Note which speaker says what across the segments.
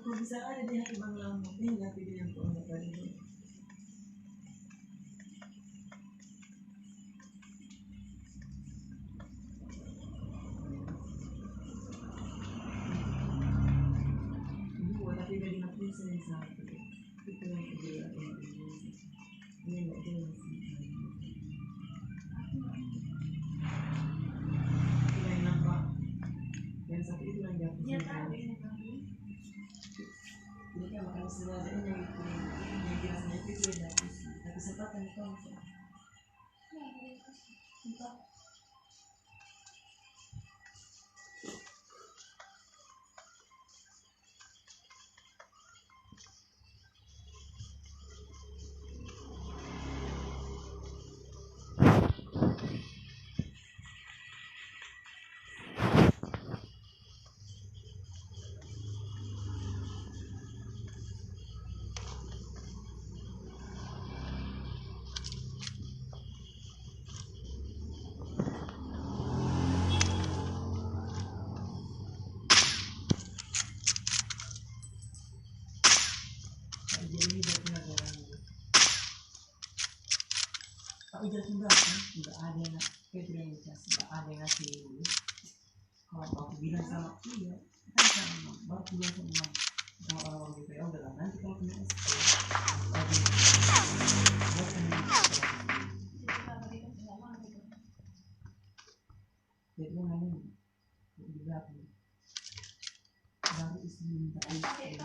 Speaker 1: Kung bisa ada di ibang lamok, hindi pwede yung po na pwede. Wala pwede di mag-listen sa akin. Ito yung idea. Hindi na din. Kailan lang ba? Yan sa ito lang yan. Hindi ka makalasala din yung gira sa nipipid na pisapatan ito. Ito. Ako dyan kung gano'n, tidak ada na Petrenitas, tidak ada na si kalau aku bilang sama iya, kan sama baru bilang sama orang-orang di PO udah nanti kalau punya minta es krim.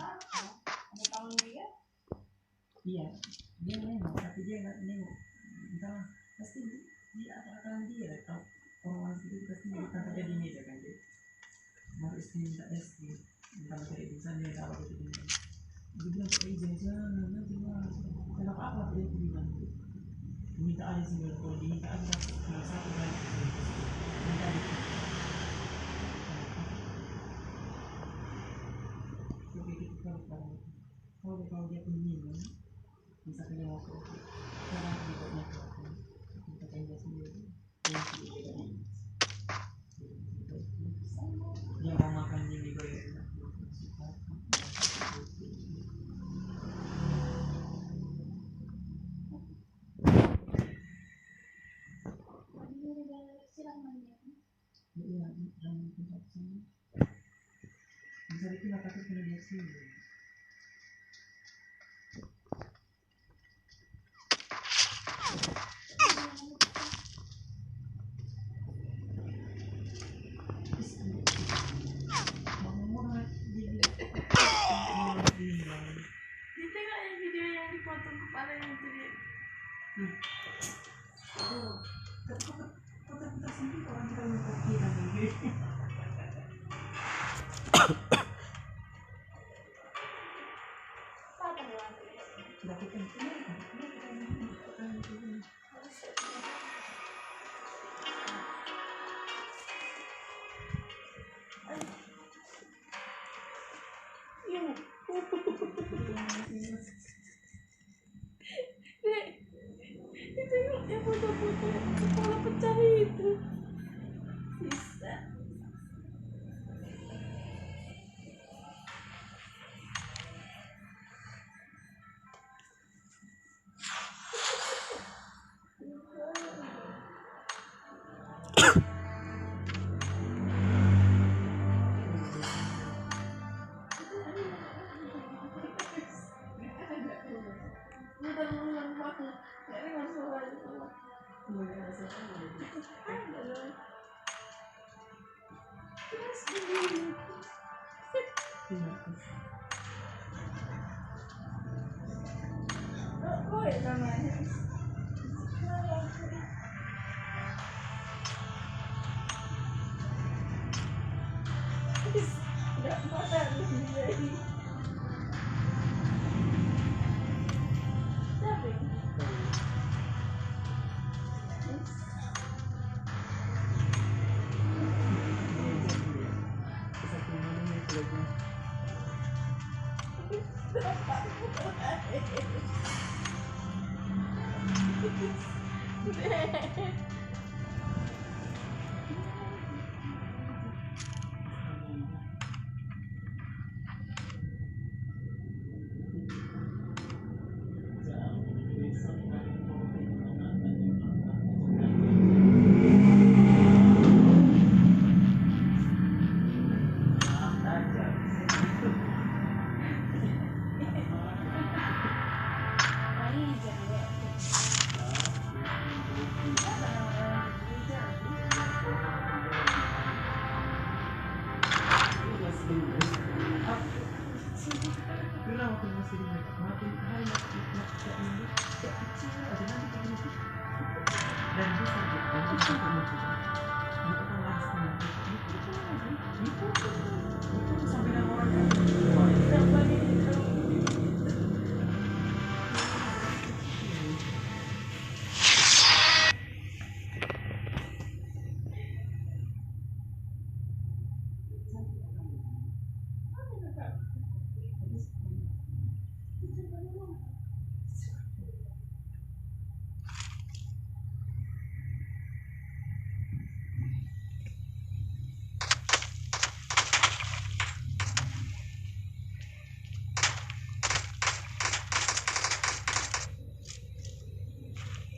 Speaker 1: Iya, dia nengok tapi dia nggak nengok. Entah, pasti dia akan dia kalau orang itu pasti dia akan terjadi meja kan dia. Mau es krim minta es krim, entah dari bisa dia tahu begitu. Dia bilang jangan nanti mah kenapa apa dia bilang minta aja sih kalau diminta aja cuma satu kali minta aja. Oke kita kalau dia peminum bisa punya waktu cara dibuatnya kita kerja sendiri dia mau makan ini juga iya jangan tempat sini bisa itu nggak takut kena dia sini.
Speaker 2: Itu yang foto-foto kepala pecah itu bisa.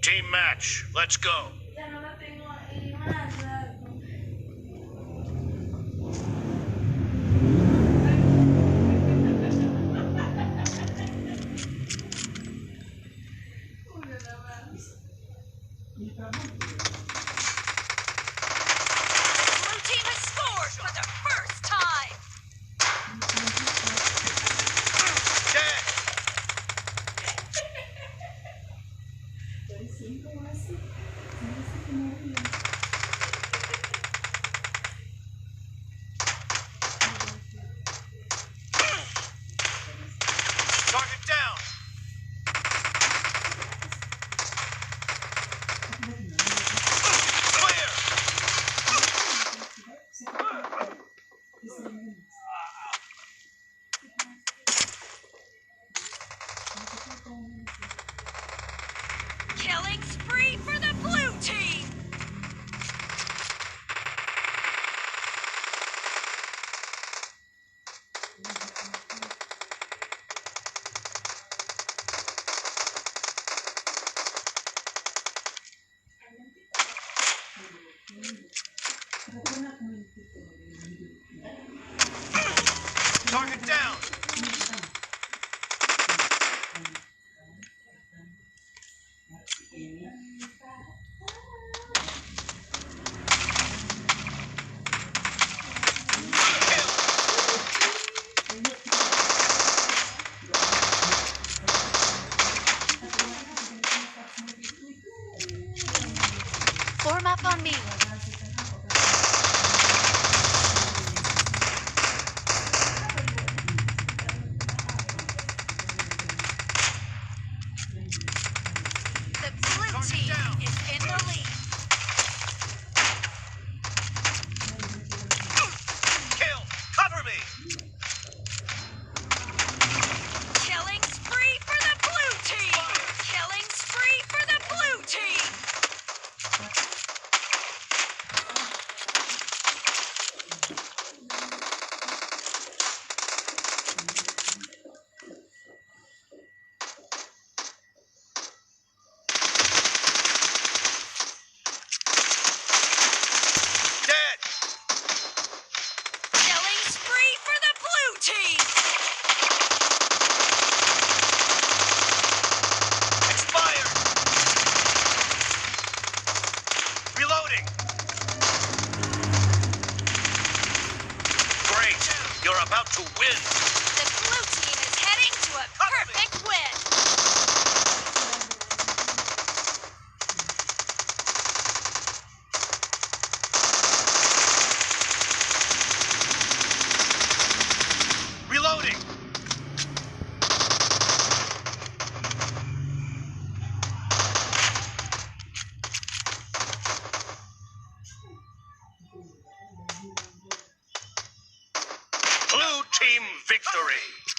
Speaker 3: Team match, let's go.
Speaker 4: Blue team has scored for the first time. off on me. The blue team is in the lead.
Speaker 3: Kill! Cover me!
Speaker 4: Killing spree for the blue team! Killing spree for the blue team!
Speaker 3: Dead!
Speaker 4: Killing spree for the blue team!
Speaker 3: Expired! Reloading! Great! You're about to win!
Speaker 4: The blue team is heading to a perfect win!
Speaker 3: Reloading! Blue team victory!